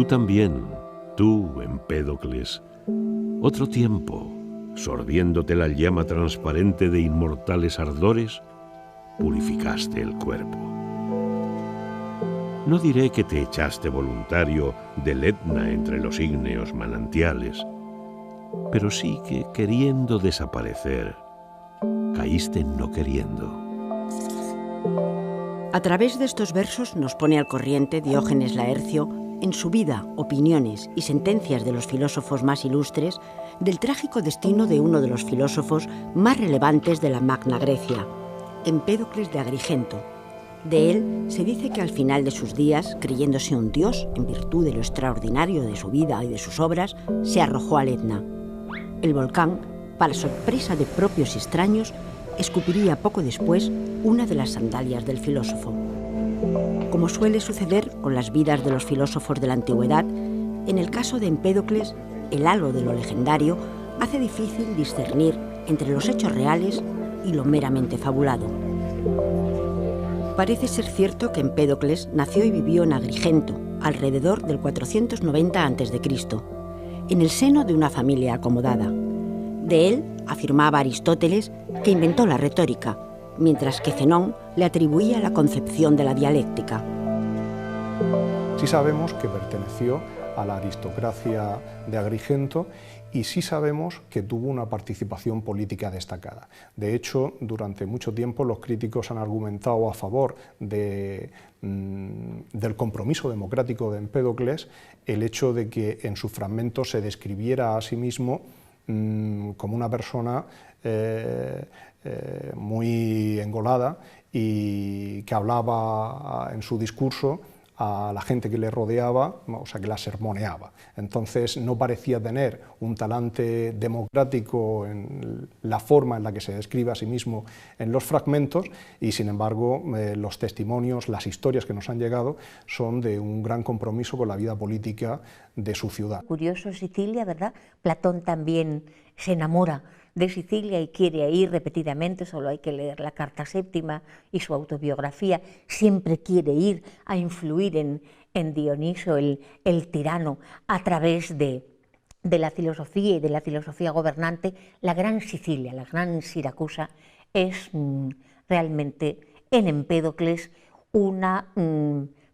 también, tú, Empédocles, otro tiempo, sorbiéndote la llama transparente de inmortales ardores, purificaste el cuerpo. No diré que te echaste voluntario del Etna entre los ígneos manantiales, pero sí que, queriendo desaparecer, caíste no queriendo. A través de estos versos nos pone al corriente Diógenes Laercio en su vida, opiniones y sentencias de los filósofos más ilustres del trágico destino de uno de los filósofos más relevantes de la Magna Grecia, Empédocles de Agrigento. De él se dice que al final de sus días, creyéndose un dios en virtud de lo extraordinario de su vida y de sus obras, se arrojó al Etna. El volcán, para sorpresa de propios y extraños, escupiría poco después una de las sandalias del filósofo. Como suele suceder con las vidas de los filósofos de la antigüedad, en el caso de Empédocles, el halo de lo legendario hace difícil discernir entre los hechos reales y lo meramente fabulado. Parece ser cierto que Empédocles nació y vivió en Agrigento, alrededor del 490 a.C., en el seno de una familia acomodada. De él afirmaba Aristóteles que inventó la retórica, mientras que Zenón le atribuía la concepción de la dialéctica. Sí sabemos que perteneció a la aristocracia de Agrigento y sí sabemos que tuvo una participación política destacada. De hecho, durante mucho tiempo los críticos han argumentado a favor del compromiso democrático de Empédocles el hecho de que en sus fragmentos se describiera a sí mismo como una persona muy engolada y que hablaba en su discurso a la gente que le rodeaba, o sea, que la sermoneaba. Entonces no parecía tener un talante democrático en la forma en la que se describe a sí mismo en los fragmentos y, sin embargo, los testimonios, las historias que nos han llegado son de un gran compromiso con la vida política de su ciudad. Curioso Sicilia, ¿verdad? Platón también se enamora de Sicilia y quiere ir repetidamente, solo hay que leer la Carta Séptima y su autobiografía, siempre quiere ir a influir en Dioniso, el tirano, a través de la filosofía y de la filosofía gobernante. La gran Sicilia, la gran Siracusa, es realmente en Empédocles una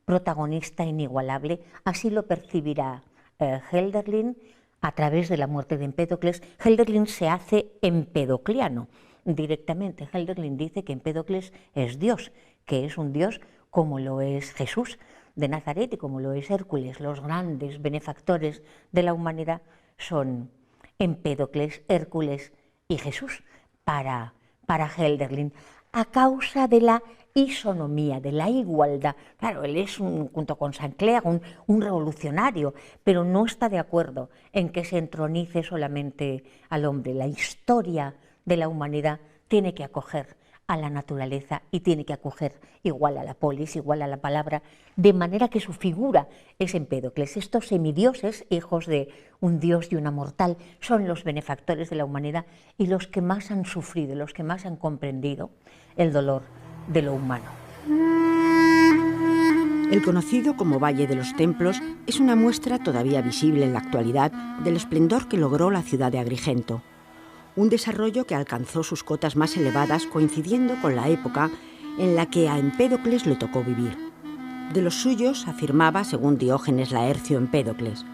protagonista inigualable, así lo percibirá Hölderlin. A través de la muerte de Empédocles, Hölderlin se hace empedocliano directamente. Hölderlin dice que Empédocles es Dios, que es un Dios como lo es Jesús de Nazaret y como lo es Hércules. Los grandes benefactores de la humanidad son Empédocles, Hércules y Jesús para Hölderlin, a causa de la isonomía, de la igualdad. Claro, él es, junto con Saint-Clair, un revolucionario, pero no está de acuerdo en que se entronice solamente al hombre. La historia de la humanidad tiene que acoger a la naturaleza y tiene que acoger igual a la polis, igual a la palabra, de manera que su figura es Empédocles. Estos semidioses, hijos de un dios y una mortal, son los benefactores de la humanidad y los que más han sufrido, los que más han comprendido el dolor de lo humano. El conocido como Valle de los Templos es una muestra todavía visible en la actualidad del esplendor que logró la ciudad de Agrigento. Un desarrollo que alcanzó sus cotas más elevadas coincidiendo con la época en la que a Empédocles le tocó vivir. De los suyos afirmaba, según Diógenes Laercio Empédocles,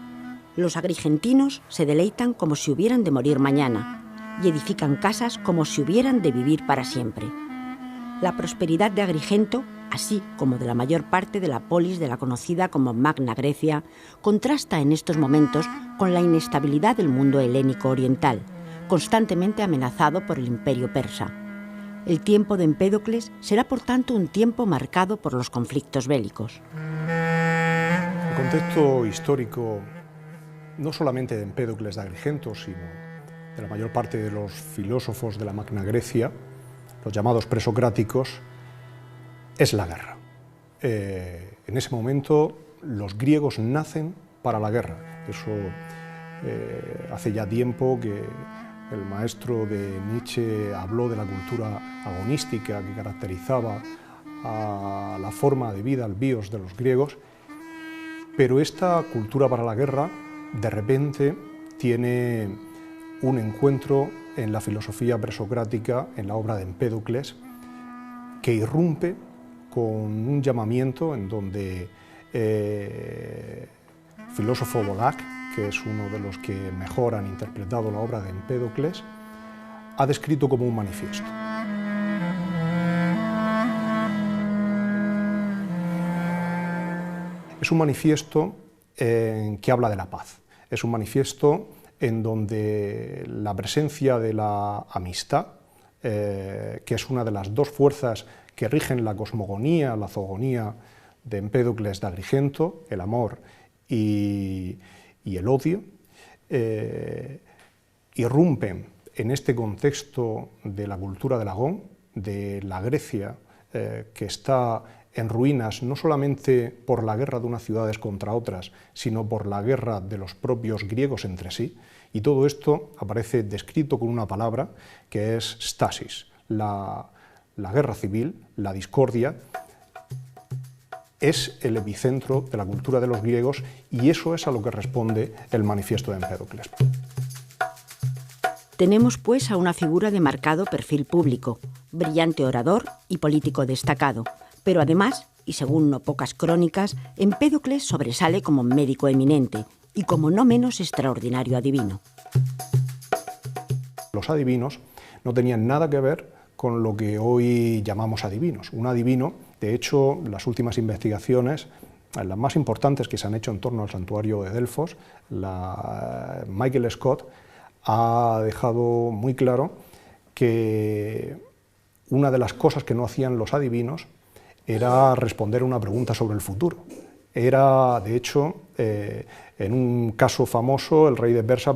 los agrigentinos se deleitan como si hubieran de morir mañana y edifican casas como si hubieran de vivir para siempre. La prosperidad de Agrigento, así como de la mayor parte de la polis de la conocida como Magna Grecia, contrasta en estos momentos con la inestabilidad del mundo helénico oriental, constantemente amenazado por el imperio persa. El tiempo de Empédocles será, por tanto, un tiempo marcado por los conflictos bélicos. El contexto histórico, no solamente de Empédocles de Agrigento, sino de la mayor parte de los filósofos de la Magna Grecia, los llamados presocráticos, es la guerra. En ese momento los griegos nacen para la guerra. Eso hace ya tiempo que el maestro de Nietzsche habló de la cultura agonística que caracterizaba a la forma de vida, al bios de los griegos, Pero esta cultura para la guerra, de repente, tiene un encuentro en la filosofía presocrática, en la obra de Empédocles, que irrumpe con un llamamiento en donde filósofo Volac, que es uno de los que mejor han interpretado la obra de Empédocles, ha descrito como un manifiesto. Es un manifiesto que habla de la paz, es un manifiesto en donde la presencia de la amistad, que es una de las dos fuerzas que rigen la cosmogonía, la zogonía de Empédocles de Agrigento, el amor y el odio, irrumpen en este contexto de la cultura del Agón, de la Grecia que está en ruinas no solamente por la guerra de unas ciudades contra otras, sino por la guerra de los propios griegos entre sí, y todo esto aparece descrito con una palabra que es stasis. La guerra civil, la discordia, es el epicentro de la cultura de los griegos y eso es a lo que responde el manifiesto de Empédocles. Tenemos pues a una figura de marcado perfil público, brillante orador y político destacado, pero además, y según no pocas crónicas, Empédocles sobresale como médico eminente y como no menos extraordinario adivino. Los adivinos no tenían nada que ver con lo que hoy llamamos adivinos. Un adivino, de hecho, las últimas investigaciones, las más importantes que se han hecho en torno al santuario de Delfos, Michael Scott ha dejado muy claro que una de las cosas que no hacían los adivinos era responder una pregunta sobre el futuro. Era, de hecho, en un caso famoso, el rey de Persia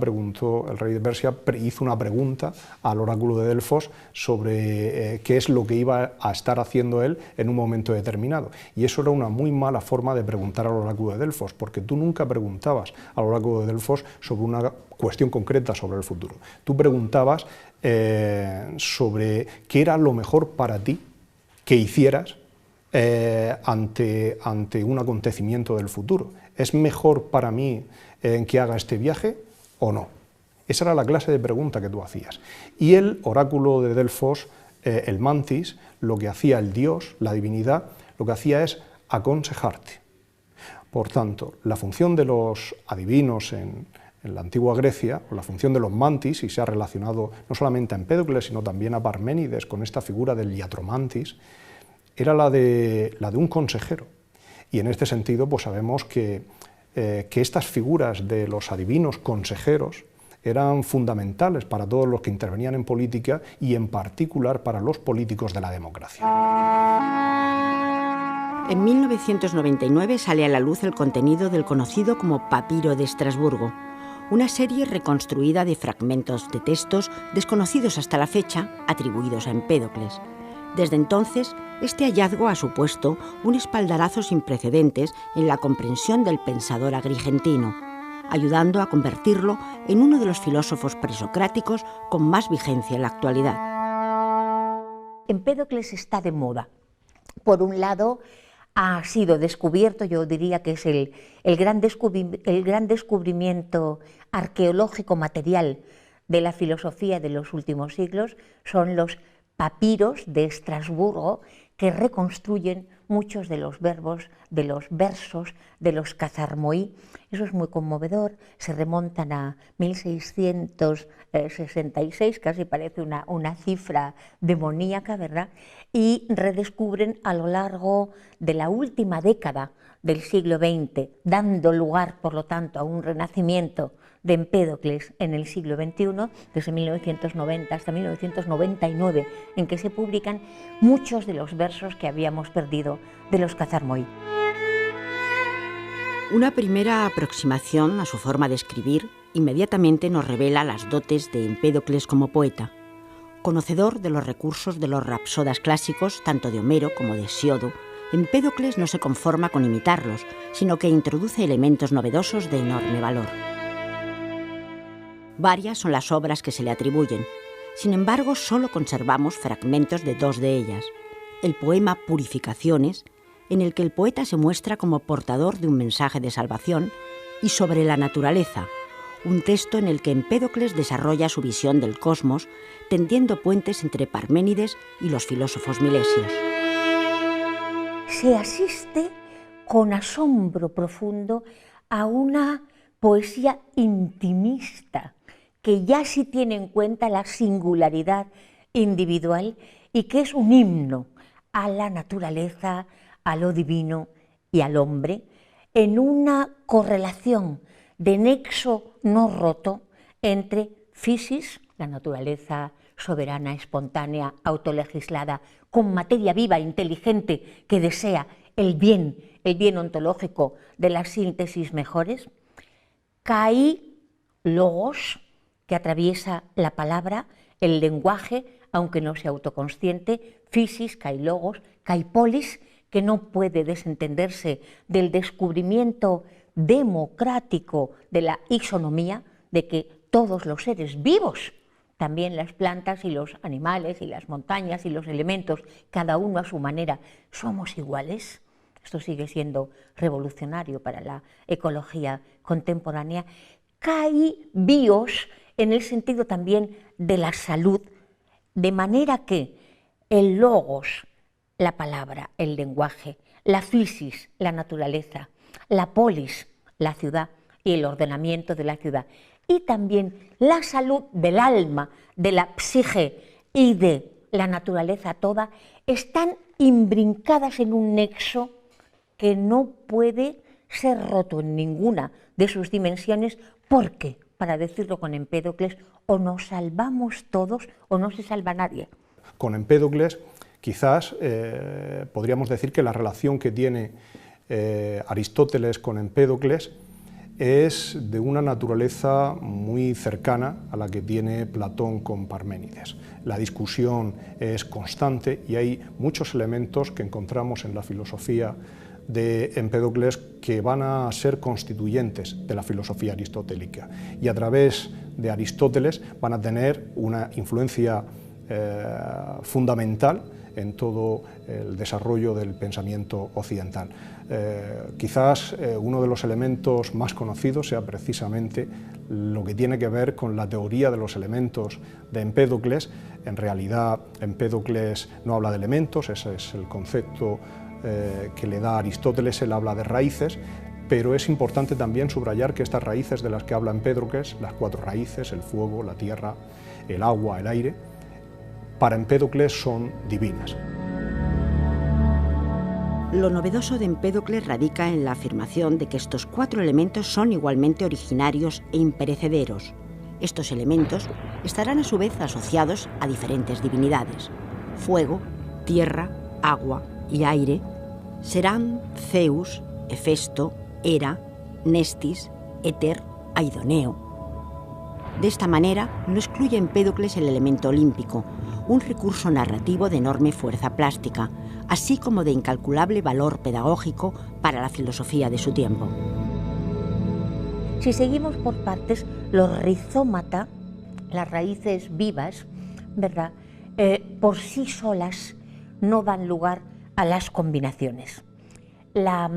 hizo una pregunta al oráculo de Delfos sobre qué es lo que iba a estar haciendo él en un momento determinado. Y eso era una muy mala forma de preguntar al oráculo de Delfos, porque tú nunca preguntabas al oráculo de Delfos sobre una cuestión concreta sobre el futuro. Tú preguntabas sobre qué era lo mejor para ti que hicieras ante un acontecimiento del futuro. ¿Es mejor para mí que haga este viaje o no? Esa era la clase de pregunta que tú hacías. Y el oráculo de Delfos, el mantis, lo que hacía el dios, la divinidad, lo que hacía es aconsejarte. Por tanto, la función de los adivinos en la antigua Grecia, o la función de los mantis, y se ha relacionado no solamente a Empédocles, sino también a Parménides con esta figura del iatromantis, era la de un consejero. Y en este sentido, pues sabemos que estas figuras de los adivinos consejeros eran fundamentales para todos los que intervenían en política y en particular para los políticos de la democracia. En 1999 sale a la luz el contenido del conocido como Papiro de Estrasburgo, una serie reconstruida de fragmentos de textos desconocidos hasta la fecha, atribuidos a Empédocles. Desde entonces, este hallazgo ha supuesto un espaldarazo sin precedentes en la comprensión del pensador agrigentino, ayudando a convertirlo en uno de los filósofos presocráticos con más vigencia en la actualidad. Empédocles está de moda. Por un lado, ha sido descubierto, yo diría que es el gran descubrimiento arqueológico material de la filosofía de los últimos siglos, son los papiros de Estrasburgo que reconstruyen muchos de los verbos, de los versos, de los Cazarmoí. Eso es muy conmovedor, se remontan a 1666, casi parece una cifra demoníaca, ¿verdad? Y redescubren a lo largo de la última década del siglo XX, dando lugar, por lo tanto, a un renacimiento de Empédocles en el siglo XXI, desde 1990 hasta 1999, en que se publican muchos de los versos que habíamos perdido de los Cazarmoí. Una primera aproximación a su forma de escribir inmediatamente nos revela las dotes de Empédocles como poeta. Conocedor de los recursos de los rapsodas clásicos, tanto de Homero como de Hesíodo, Empédocles no se conforma con imitarlos, sino que introduce elementos novedosos de enorme valor. Varias son las obras que se le atribuyen. Sin embargo, solo conservamos fragmentos de dos de ellas. El poema Purificaciones, en el que el poeta se muestra como portador de un mensaje de salvación, y Sobre la naturaleza, un texto en el que Empédocles desarrolla su visión del cosmos, tendiendo puentes entre Parménides y los filósofos milesios. Se asiste con asombro profundo a una poesía intimista, que ya sí tiene en cuenta la singularidad individual y que es un himno a la naturaleza, a lo divino y al hombre, en una correlación de nexo no roto entre physis, la naturaleza soberana, espontánea, autolegislada, con materia viva, inteligente, que desea el bien ontológico de las síntesis mejores, kai logos, que atraviesa la palabra, el lenguaje, aunque no sea autoconsciente, physis, kai logos, kai polis, que no puede desentenderse del descubrimiento democrático de la isonomía, de que todos los seres vivos, también las plantas y los animales y las montañas y los elementos, cada uno a su manera, somos iguales. Esto sigue siendo revolucionario para la ecología contemporánea. Kai bios, en el sentido también de la salud, de manera que el logos, la palabra, el lenguaje, la physis, la naturaleza, la polis, la ciudad y el ordenamiento de la ciudad, y también la salud del alma, de la psique y de la naturaleza toda, están imbrincadas en un nexo que no puede ser roto en ninguna de sus dimensiones, porque, para decirlo con Empédocles, o nos salvamos todos o no se salva nadie. Con Empédocles, quizás podríamos decir que la relación que tiene Aristóteles con Empédocles es de una naturaleza muy cercana a la que tiene Platón con Parménides. La discusión es constante y hay muchos elementos que encontramos en la filosofía de Empédocles que van a ser constituyentes de la filosofía aristotélica, y a través de Aristóteles van a tener una influencia fundamental en todo el desarrollo del pensamiento occidental. Quizás uno de los elementos más conocidos sea precisamente lo que tiene que ver con la teoría de los elementos de Empédocles. En realidad, Empédocles no habla de elementos, ese es el concepto que le da Aristóteles, él habla de raíces, pero es importante también subrayar que estas raíces de las que habla Empédocles, las 4 raíces, el fuego, la tierra, el agua, el aire, para Empédocles son divinas. Lo novedoso de Empédocles radica en la afirmación de que estos 4 elementos son igualmente originarios e imperecederos. Estos elementos estarán a su vez asociados a diferentes divinidades. Fuego, tierra, agua y aire serán Zeus, Hefesto, Hera, Nestis, Éter, Aidoneo. De esta manera no excluye Empédocles el elemento olímpico, un recurso narrativo de enorme fuerza plástica, así como de incalculable valor pedagógico para la filosofía de su tiempo. Si seguimos por partes, los rizómata, las raíces vivas, ¿verdad?, por sí solas no dan lugar a las combinaciones. La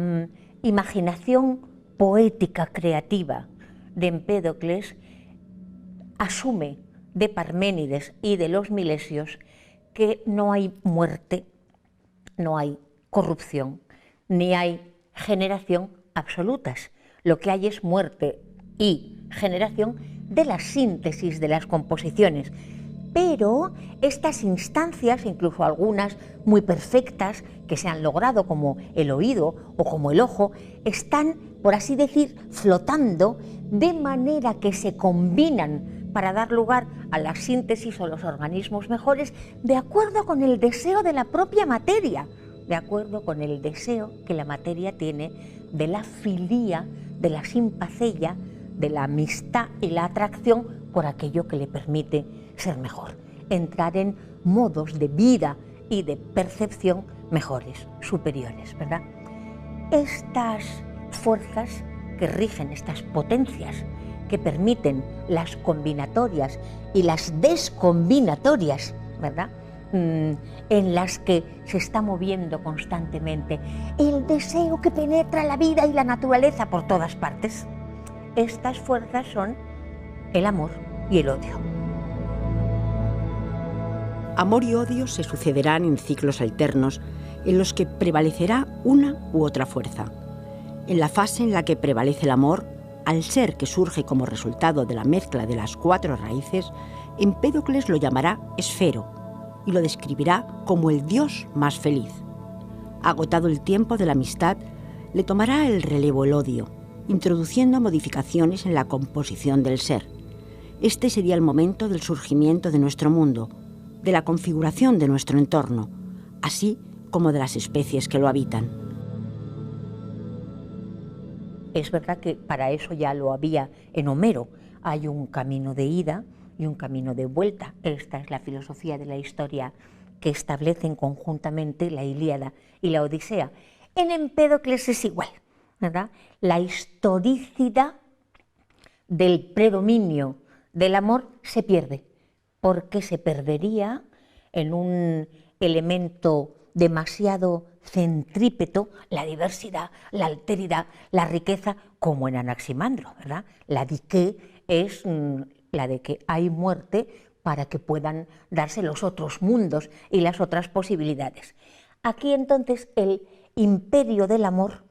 imaginación poética creativa de Empédocles asume de Parménides y de los milesios que no hay muerte, no hay corrupción, ni hay generación absolutas. Lo que hay es muerte y generación de la síntesis de las composiciones. Pero estas instancias, incluso algunas muy perfectas que se han logrado, como el oído o como el ojo, están, por así decir, flotando de manera que se combinan para dar lugar a la síntesis o los organismos mejores, de acuerdo con el deseo de la propia materia, de acuerdo con el deseo que la materia tiene de la filía, de la simpacella, de la amistad y la atracción por aquello que le permite ser mejor, entrar en modos de vida y de percepción mejores, superiores, ¿verdad? Estas fuerzas que rigen, estas potencias que permiten las combinatorias y las descombinatorias, ¿verdad?, en las que se está moviendo constantemente el deseo que penetra la vida y la naturaleza por todas partes. Estas fuerzas son el amor y el odio. Amor y odio se sucederán en ciclos alternos en los que prevalecerá una u otra fuerza. En la fase en la que prevalece el amor, al ser que surge como resultado de la mezcla de las 4 raíces, Empédocles lo llamará Esfero y lo describirá como el dios más feliz. Agotado el tiempo de la amistad, le tomará el relevo el odio, introduciendo modificaciones en la composición del ser. Este sería el momento del surgimiento de nuestro mundo, de la configuración de nuestro entorno, así como de las especies que lo habitan. Es verdad que para eso ya lo había en Homero. Hay un camino de ida y un camino de vuelta. Esta es la filosofía de la historia que establecen conjuntamente la Ilíada y la Odisea. En Empédocles es igual, ¿verdad? La historicidad del predominio del amor se pierde, porque se perdería en un elemento demasiado centrípeto la diversidad, la alteridad, la riqueza, como en Anaximandro, ¿verdad? La dique es la de que hay muerte para que puedan darse los otros mundos y las otras posibilidades. Aquí entonces el imperio del amor,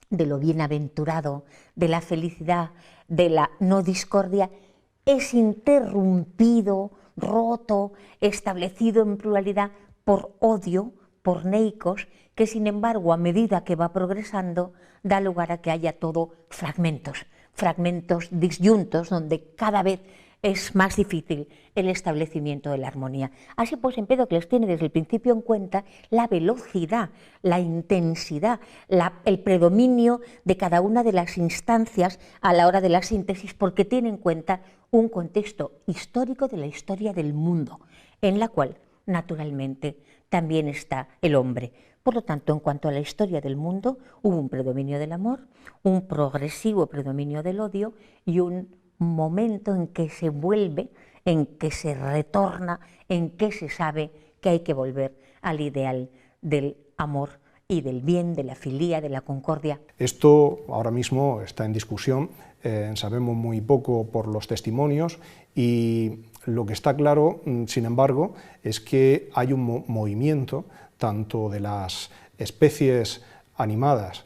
de lo bienaventurado, de la felicidad, de la no discordia, es interrumpido, roto, establecido en pluralidad por odio, por neikos, que sin embargo a medida que va progresando da lugar a que haya todo fragmentos disyuntos, donde cada vez es más difícil el establecimiento de la armonía. Así pues, Empédocles tiene desde el principio en cuenta la velocidad, la intensidad, el predominio de cada una de las instancias a la hora de la síntesis, porque tiene en cuenta un contexto histórico de la historia del mundo, en la cual, naturalmente, también está el hombre. Por lo tanto, en cuanto a la historia del mundo, hubo un predominio del amor, un progresivo predominio del odio y un momento en que se vuelve, en que se retorna, en que se sabe que hay que volver al ideal del amor y del bien, de la filía, de la concordia. Esto ahora mismo está en discusión, sabemos muy poco por los testimonios y lo que está claro, sin embargo, es que hay un movimiento tanto de las especies animadas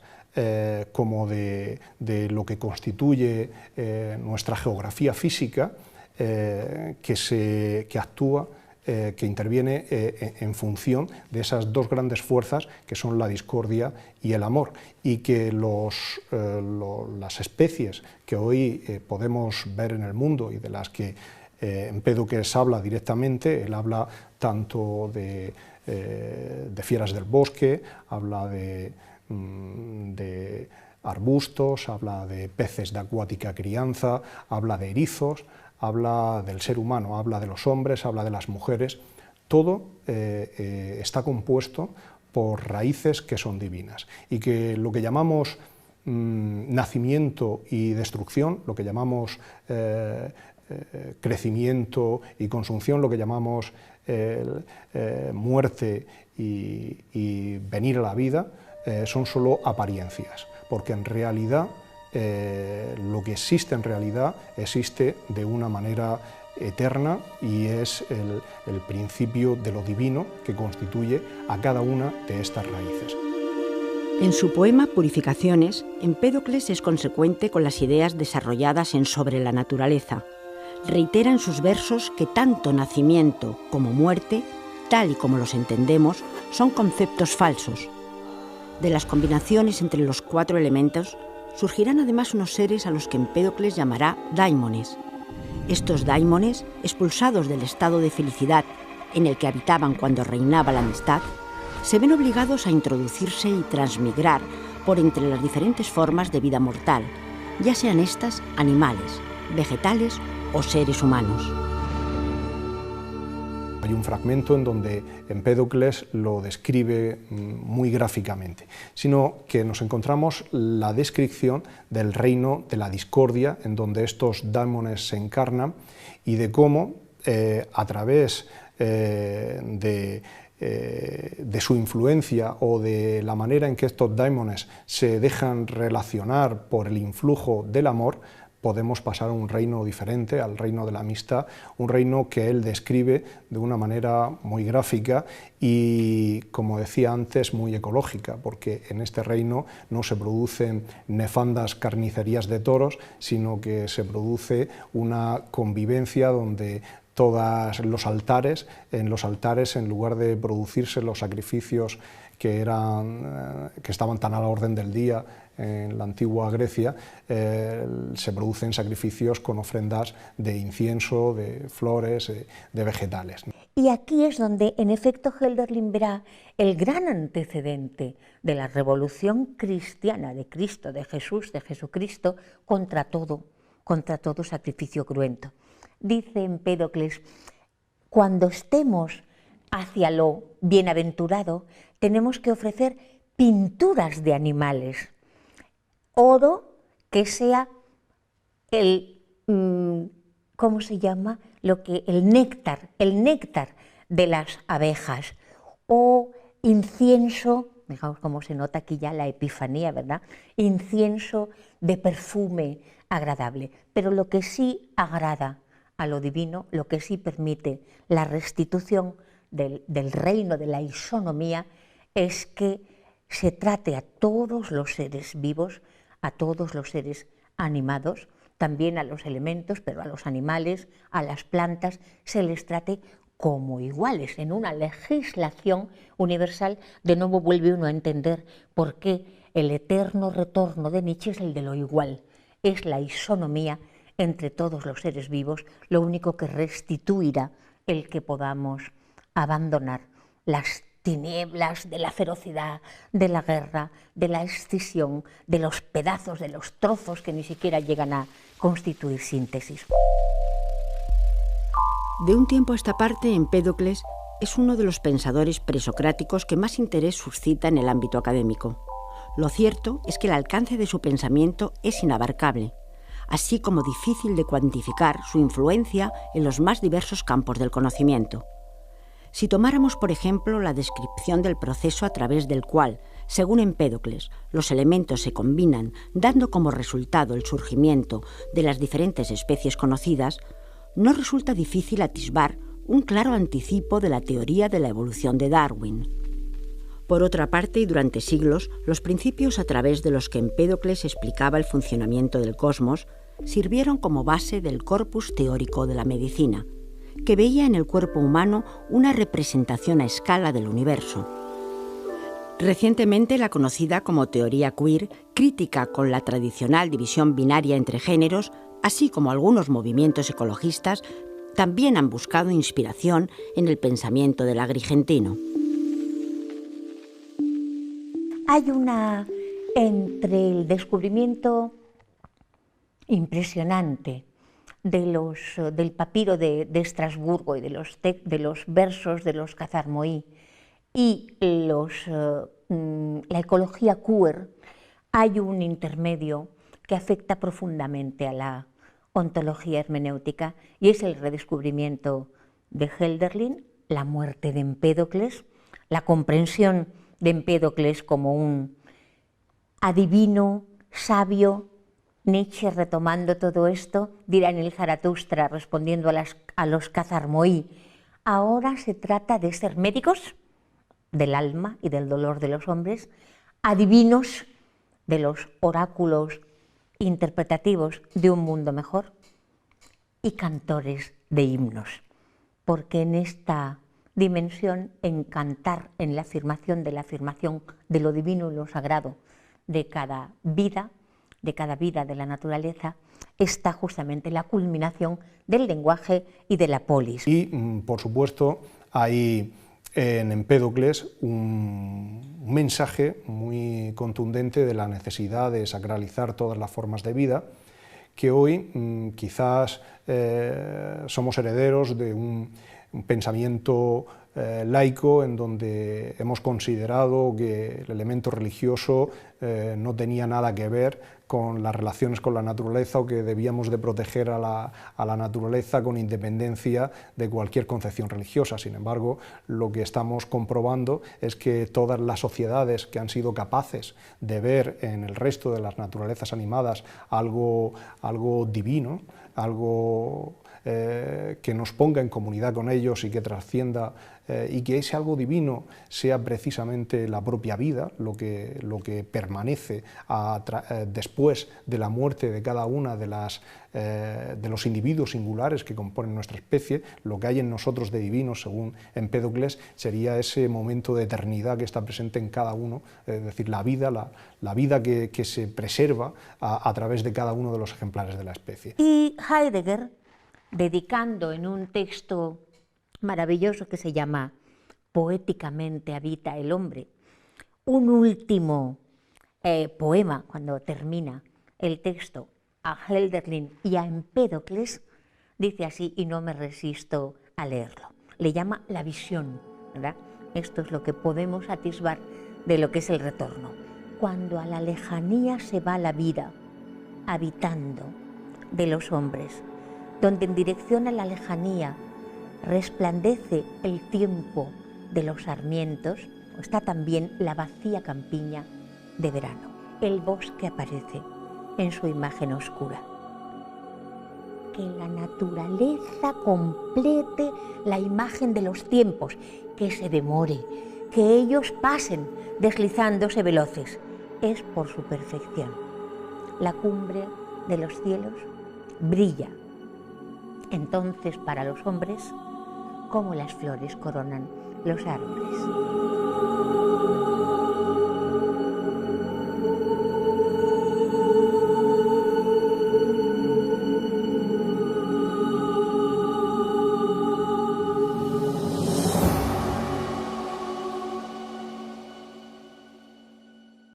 como de lo que constituye nuestra geografía física, que actúa, que interviene en función de esas dos grandes fuerzas que son la discordia y el amor, y que las especies que hoy podemos ver en el mundo y de las que Empédocles habla directamente, él habla tanto de fieras del bosque, habla de arbustos, habla de peces de acuática crianza, habla de erizos, habla del ser humano, habla de los hombres, habla de las mujeres. Todo está compuesto por raíces que son divinas y que lo que llamamos nacimiento y destrucción, lo que llamamos crecimiento y consunción, lo que llamamos muerte y venir a la vida, son solo apariencias, porque en realidad lo que existe en realidad existe de una manera eterna y es el principio de lo divino que constituye a cada una de estas raíces. En su poema Purificaciones, Empédocles es consecuente con las ideas desarrolladas en Sobre la naturaleza. Reitera en sus versos que tanto nacimiento como muerte, tal y como los entendemos, son conceptos falsos. De las combinaciones entre los 4 elementos surgirán además unos seres a los que Empédocles llamará daimones. Estos daimones, expulsados del estado de felicidad en el que habitaban cuando reinaba la amistad, se ven obligados a introducirse y transmigrar por entre las diferentes formas de vida mortal, ya sean estas animales, vegetales o seres humanos. Hay un fragmento en donde Empédocles lo describe muy gráficamente, sino que nos encontramos la descripción del reino de la discordia, en donde estos daimones se encarnan y de cómo a través de su influencia o de la manera en que estos daimones se dejan relacionar por el influjo del amor, podemos pasar a un reino diferente, al reino de la amistad, un reino que él describe de una manera muy gráfica y, como decía antes, muy ecológica, porque en este reino no se producen nefandas carnicerías de toros, sino que se produce una convivencia donde todos los altares, en lugar de producirse los sacrificios que estaban tan a la orden del día en la antigua Grecia, se producen sacrificios con ofrendas de incienso, de flores, de vegetales. Y aquí es donde, en efecto, Hölderlin verá el gran antecedente de la revolución cristiana de Cristo, de Jesús, de Jesucristo, contra todo sacrificio cruento. Dice Empédocles, cuando estemos hacia lo bienaventurado, tenemos que ofrecer pinturas de animales, oro que sea el, ¿cómo se llama? El néctar de las abejas, o incienso, digamos cómo se nota aquí ya la epifanía, ¿verdad? Incienso de perfume agradable, pero lo que sí agrada a lo divino, lo que sí permite la restitución del reino de la isonomía, es que se trate a todos los seres vivos, a todos los seres animados, también a los elementos, pero a los animales, a las plantas, se les trate como iguales, en una legislación universal. De nuevo vuelve uno a entender por qué el eterno retorno de Nietzsche es el de lo igual, es la isonomía entre todos los seres vivos, lo único que restituirá el que podamos abandonar las tinieblas de la ferocidad, de la guerra, de la escisión, de los pedazos, de los trozos que ni siquiera llegan a constituir síntesis. De un tiempo a esta parte, Empédocles es uno de los pensadores presocráticos que más interés suscita en el ámbito académico. Lo cierto es que el alcance de su pensamiento es inabarcable, así como difícil de cuantificar su influencia en los más diversos campos del conocimiento. Si tomáramos, por ejemplo, la descripción del proceso a través del cual, según Empédocles, los elementos se combinan, dando como resultado el surgimiento de las diferentes especies conocidas, no resulta difícil atisbar un claro anticipo de la teoría de la evolución de Darwin. Por otra parte, y durante siglos, los principios a través de los que Empédocles explicaba el funcionamiento del cosmos sirvieron como base del corpus teórico de la medicina, que veía en el cuerpo humano una representación a escala del universo. Recientemente, la conocida como teoría queer, crítica con la tradicional división binaria entre géneros, así como algunos movimientos ecologistas, también han buscado inspiración en el pensamiento del agrigentino. Hay entre el descubrimiento impresionante del papiro de Estrasburgo y de los versos de los Khazar-Moí y la ecología queer, hay un intermedio que afecta profundamente a la ontología hermenéutica, y es el redescubrimiento de Hölderlin, la muerte de Empédocles, la comprensión de Empédocles como un adivino, sabio. Nietzsche, retomando todo esto, dirá en el Zaratustra, respondiendo a los Khazar-Moí: ahora se trata de ser médicos del alma y del dolor de los hombres, adivinos de los oráculos interpretativos de un mundo mejor, y cantores de himnos, porque en esta dimensión, en cantar, en la afirmación de lo divino y lo sagrado de cada vida de la naturaleza, está justamente la culminación del lenguaje y de la polis. Y, por supuesto, hay en Empédocles un mensaje muy contundente de la necesidad de sacralizar todas las formas de vida, que hoy quizás somos herederos de un pensamiento laico, en donde hemos considerado que el elemento religioso no tenía nada que ver con las relaciones con la naturaleza, o que debíamos de proteger a la naturaleza con independencia de cualquier concepción religiosa. Sin embargo, lo que estamos comprobando es que todas las sociedades que han sido capaces de ver en el resto de las naturalezas animadas algo divino, algo que nos ponga en comunidad con ellos y que trascienda, y que ese algo divino sea precisamente la propia vida, lo que permanece después de la muerte de cada una de los individuos singulares que componen nuestra especie. Lo que hay en nosotros de divino, según Empédocles, sería ese momento de eternidad que está presente en cada uno, es decir, la vida que se preserva a través de cada uno de los ejemplares de la especie. Y Heidegger, dedicando en un texto maravilloso que se llama Poéticamente habita el hombre, un último poema, cuando termina el texto, a Hölderlin y a Empédocles, dice así, y no me resisto a leerlo. Le llama la visión, ¿verdad? Esto es lo que podemos atisbar de lo que es el retorno. Cuando a la lejanía se va la vida, habitando de los hombres, donde en dirección a la lejanía resplandece el tiempo de los sarmientos, está también la vacía campiña de verano. El bosque aparece en su imagen oscura. Que la naturaleza complete la imagen de los tiempos, que se demore, que ellos pasen deslizándose veloces, es por su perfección. La cumbre de los cielos brilla. Entonces, para los hombres, como las flores coronan los árboles.